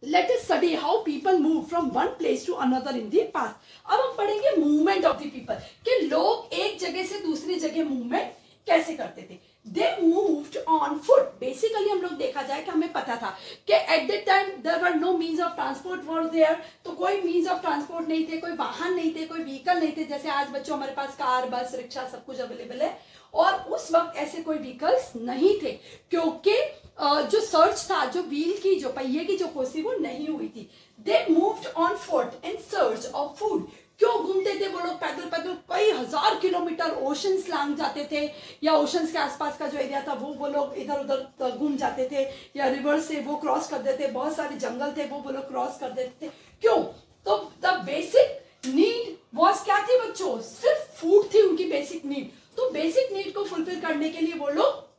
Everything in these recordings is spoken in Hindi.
Let us study how people move from one place to another in the past. अब हम पढ़ेंगे मूवमेंट ऑफ द पीपल कि लोग एक जगह से दूसरी जगह मूवमेंट कैसे करते थे. They moved on foot. Basically हम लोग देखा जाए कि हमें पता था कि at that time there were no means of transport were there. तो कोई मीन्स ऑफ ट्रांसपोर्ट नहीं थे, कोई वाहन नहीं थे, कोई व्हीकल नहीं थे. जैसे आज बच्चों हमारे पास कार, बस, रिक्शा सब कुछ अवेलेबल है. और उस वक्त ऐसे कोई व्हीकल्स नहीं थे क्योंकि जो सर्च था, जो व्हील की, जो पहिए की जो खोज थी वो नहीं हुई थी. They moved on foot in search of food. क्यों घूमते थे वो लोग पैदल पैदल कई हजार किलोमीटर. ओशंस लांग जाते थे या ओशंस के आसपास का जो एरिया था वो लोग इधर उधर घूम जाते थे, या रिवर से वो क्रॉस कर देते. बहुत सारे जंगल थे वो लोग क्रॉस कर देते थे. क्यों? तो द बेसिक नीड वॉज क्या थी बच्चों? सिर्फ फूड थी उनकी बेसिक नीड. तो बेसिक नीड को फुलफिल करने के लिए वो लोग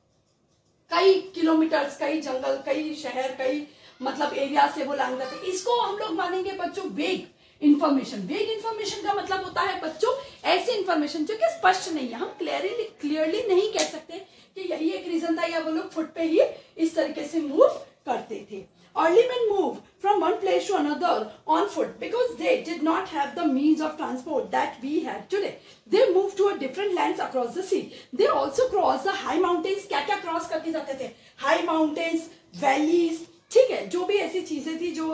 कई किलोमीटर्स, कई जंगल, कई शहर, कई मतलब एरिया से वो लांग जाते. इसको हम लोग मानेंगे बच्चों वेग इंफॉर्मेशन. वेग इंफॉर्मेशन का मतलब होता है बच्चों ऐसी इंफॉर्मेशन जो कि स्पष्ट नहीं है. हम क्लियरली नहीं कह सकते कि यही एक रीजन था या वो लोग फुट पे ही इस तरीके से मूव करते थे. Early men moved from one place to another on foot because they did not have the means of transport that we have today. They moved to a different lands across the sea. They also crossed the high mountains. क्या क्या क्रॉस करके जाते थे? हाई माउंटेन्स, वैलीज, ठीक है, जो भी ऐसी चीजें थी जो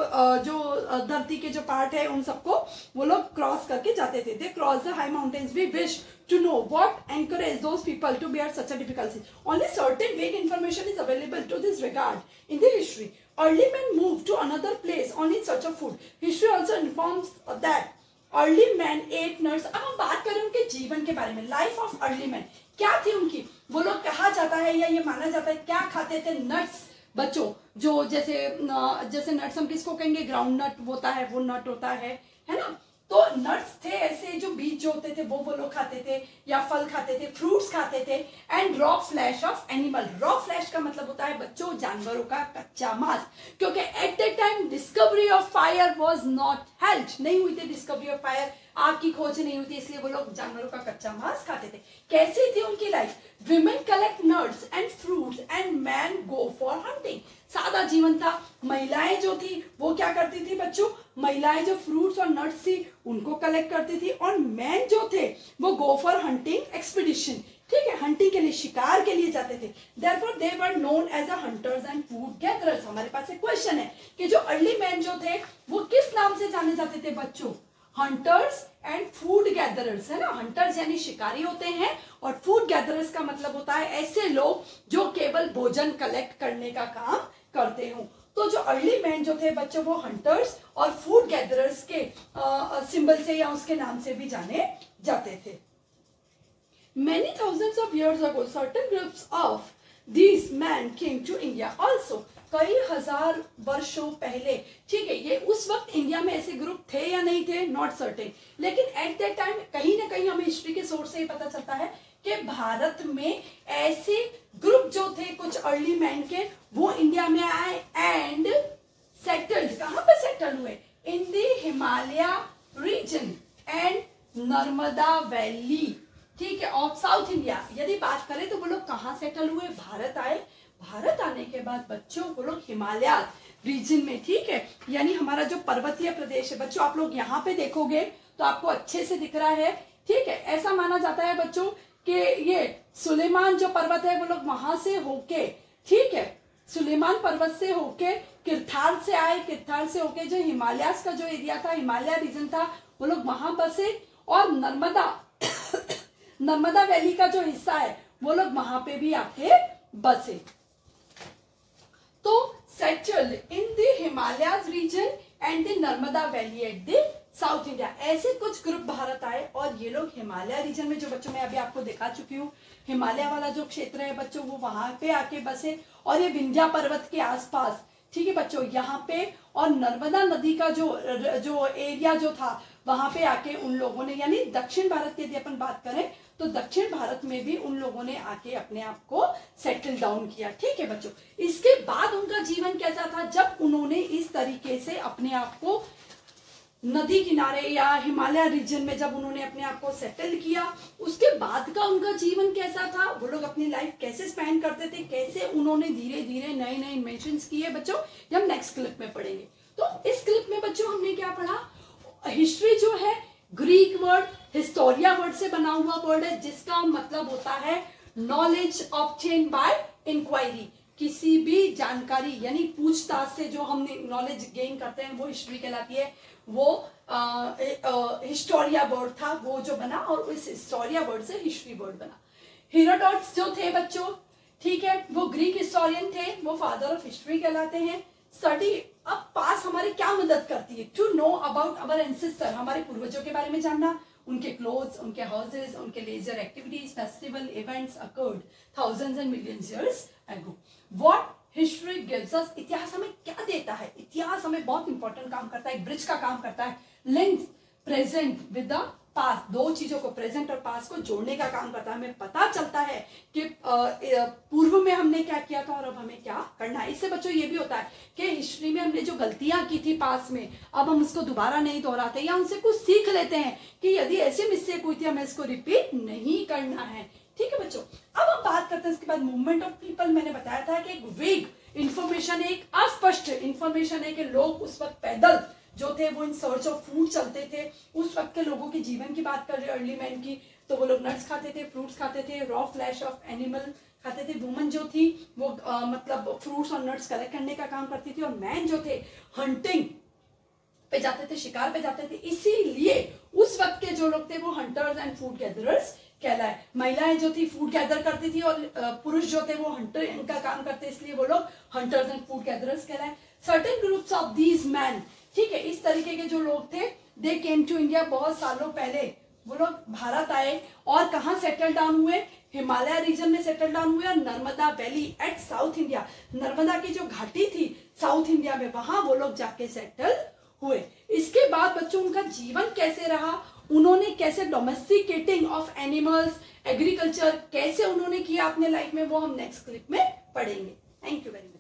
धरती के जो पार्ट है उन सबको वो लोग क्रॉस करके जाते थे. They cross the high mountains. We wish to know what encouraged those people to bear such a difficulty. Only certain vague information is available to this regard in the history. Early men moved to another place only in search of food. History also informs that early men ate nuts. अब हम बात करें उनके जीवन के बारे में. लाइफ ऑफ अर्ली मैन क्या थी उनकी? वो लोग कहा जाता है या ये माना जाता है क्या खाते थे? नट्स बच्चों. जो जैसे नट्स हम किसको कहेंगे? ग्राउंड नट होता है, वो नट होता है ना. तो नट्स थे ऐसे जो बीज जो होते थे वो लोग खाते थे, या फल खाते थे, फ्रूट्स खाते थे. And raw flash of animal. Raw flash का मतलब होता है बच्चों जानवरों का कच्चा मांस. क्योंकि eight that time discovery of fire was not held. नहीं हुई थी डिस्कवरी ऑफ फायर, आग की खोज नहीं हुई थी, इसलिए वो लोग जानवरों का कच्चा मांस खाते थे. कैसी थी उनकी life? Women collect nuts and fruits and man go for hunting. सादा जीवन था. महिलाएं जो थी वो क्या करती थी बच्चों? महिलाएं जो फ्रूट्स और नट्स थी उनको कलेक्ट करती थी, और मैन जो थे वो गो फॉर हंटिंग एक्सपीडिशन. ठीक है, हंटिंग के लिए, शिकार के लिए जाते थे. Therefore they were known as a hunters and food gatherers. हमारे पास एक क्वेश्चन है कि जो अर्ली मैन जो थे वो किस नाम से जाने जाते थे बच्चों? हंटर्स एंड फूड गैदरर्स, है ना. हंटर्स यानी शिकारी होते हैं, और फूड गैदरर्स का मतलब होता है ऐसे लोग जो केवल भोजन कलेक्ट करने का काम करते हो. तो जो अर्ली मैन जो थे बच्चों वो हंटर्स और फूड गैदरर्स के सिंबल से या उसके नाम से भी जाने जाते थे. Many thousands of years ago, certain groups of these men came to India also. कई हजार वर्षों पहले, ठीक है, ये उस वक्त इंडिया में ऐसे ग्रुप थे या नहीं थे, नॉट सर्टेन. लेकिन एट दैट टाइम कहीं ना कहीं हमें हिस्ट्री के सोर्स से ही पता चलता है कि भारत में ऐसे ग्रुप जो थे कुछ अर्ली मैन के, वो इंडिया में आए एंड सेटल्ड. कहाँ पे सेटल हुए? In the Himalaya region and Narmada valley, ठीक है, ऑफ साउथ इंडिया. यदि बात करें तो वो लोग कहाँ सेटल हुए? भारत आए. भारत आने के बाद बच्चों वो लोग हिमालय रीजन में, ठीक है, यानी हमारा जो पर्वतीय प्रदेश है बच्चों, आप लोग यहाँ पे देखोगे तो आपको अच्छे से दिख रहा है, ठीक है. ऐसा माना जाता है बच्चों कि ये सुलेमान जो पर्वत है वो लोग वहां से होके, ठीक है, सुलेमान पर्वत से होके किरथार से आए. किरथार से होके जो हिमालयास का जो एरिया था, हिमालय रीजन था, वो लोग वहां बसे. और नर्मदा वैली का जो हिस्सा है वो लोग वहां पे भी आके बसे. तो settled in the Himalayas region and the Narmada valley at the south India. ऐसे कुछ ग्रुप भारत आए और ये लोग हिमालय रीजन में, जो बच्चों मैं अभी आपको दिखा चुकी हूँ, हिमालय वाला जो क्षेत्र है बच्चों वो वहां पे आके बसे. और ये विंध्या पर्वत के आसपास, ठीक है बच्चों, यहाँ पे, और नर्मदा नदी का जो एरिया जो था वहां पे आके उन लोगों ने, यानी दक्षिण भारत की यदि अपन बात करें तो दक्षिण भारत में भी उन लोगों ने आके अपने आप को सेटल डाउन किया. ठीक है बच्चों. इसके बाद उनका जीवन कैसा था? जब उन्होंने इस तरीके से अपने आप को नदी किनारे या हिमालय रीजन में जब उन्होंने अपने आप को सेटल किया, उसके बाद का उनका जीवन कैसा था? वो लोग अपनी लाइफ कैसे स्पेंड करते थे, कैसे उन्होंने धीरे धीरे नए नए इन्वेंशंस किए बच्चों, ये हम नेक्स्ट क्लिप में पढ़ेंगे. तो इस क्लिप में बच्चों हमने क्या पढ़ा, हिस्ट्री जो है ग्रीक वर्ड हिस्टोरिया वर्ड से बना हुआ वर्ड है, जिसका मतलब होता है नॉलेज ऑब्टेन बाय इंक्वायरी। किसी भी जानकारी यानी पूछताछ से जो हमने नॉलेज गेन करते हैं वो हिस्ट्री कहलाती है। वो हिस्टोरिया वर्ड था वो जो बना, और इस हिस्टोरिया वर्ड से हिस्ट्री वर्ड बना। हेरोडोटस जो थे बच्चों, ठीक है, वो ग्रीक हिस्टोरियन थे, वो फादर ऑफ हिस्ट्री कहलाते हैं। स्टडी, अब पास हमारी क्या मदद करती है, to know about our ancestor, हमारे पूर्वजों के बारे में जानना, उनके क्लोथ्स, उनके हाउसेस, उनके leisure activities, festival events occurred thousands and millions years ago. What history gives us, इतिहास हमें क्या देता है, इतिहास हमें बहुत इंपॉर्टेंट काम करता है, ब्रिज का काम करता है। Links present with the past, दो चीजों को प्रेजेंट और पास्ट को जोड़ने का काम करता है। हमें पता चलता है कि पूर्व में हमने क्या किया था और अब हमें क्या करना है। इससे बच्चों ये भी होता है कि हिस्ट्री में हमने जो गलतियां की थी पास्ट में, अब हम उसको दोबारा नहीं दोहराते, या उनसे कुछ सीख लेते हैं कि यदि ऐसी मिस्टेक हुई थी हमें इसको रिपीट नहीं करना है। ठीक है बच्चों, अब हम बात करते हैं इसके बाद मूवमेंट ऑफ पीपल। मैंने बताया था कि एक वेग इंफॉर्मेशन है, एक अस्पष्ट इंफॉर्मेशन है कि लोग उस वक्त पैदल जो थे वो इन सर्च ऑफ फूड चलते थे। उस वक्त के लोगों के जीवन की बात कर रहे अर्ली मैन की, तो वो लोग नट्स खाते थे, फ्रूट्स खाते थे, रॉ फ्लैश ऑफ एनिमल खाते थे। वुमन जो थी वो मतलब फ्रूट्स और नट्स कलेक्ट करने का काम करती थी, और मैन जो थे हंटिंग पे जाते थे, शिकार पे जाते थे। इसीलिए उस वक्त के जो लोग थे वो हंटर्स एंड फूड गैदरर्स कहलाए। महिलाएं जो थी फूड गैदर करती थी, और पुरुष जो थे वो हंटर इनका काम करते, इसलिए वो लोग हंटर्स एंड फूड गैदरर्स कहलाए। Certain groups of these man, ठीक है, इस तरीके के जो लोग थे, दे केम टू इंडिया, बहुत सालों पहले वो लोग भारत आए, और कहाँ सेटल डाउन हुए, हिमालय रीजन में सेटल डाउन हुए, और Narmada valley at south India, Narmada की जो घाटी थी साउथ इंडिया में, वहां वो लोग जाके सेटल हुए। इसके बाद बच्चों उनका जीवन कैसे रहा, उन्होंने कैसे डोमेस्टिकेटिंग ऑफ एनिमल्स, एग्रीकल्चर कैसे उन्होंने किया अपने लाइफ में, वो हम नेक्स्ट क्लिप में पढ़ेंगे। Thank you very much.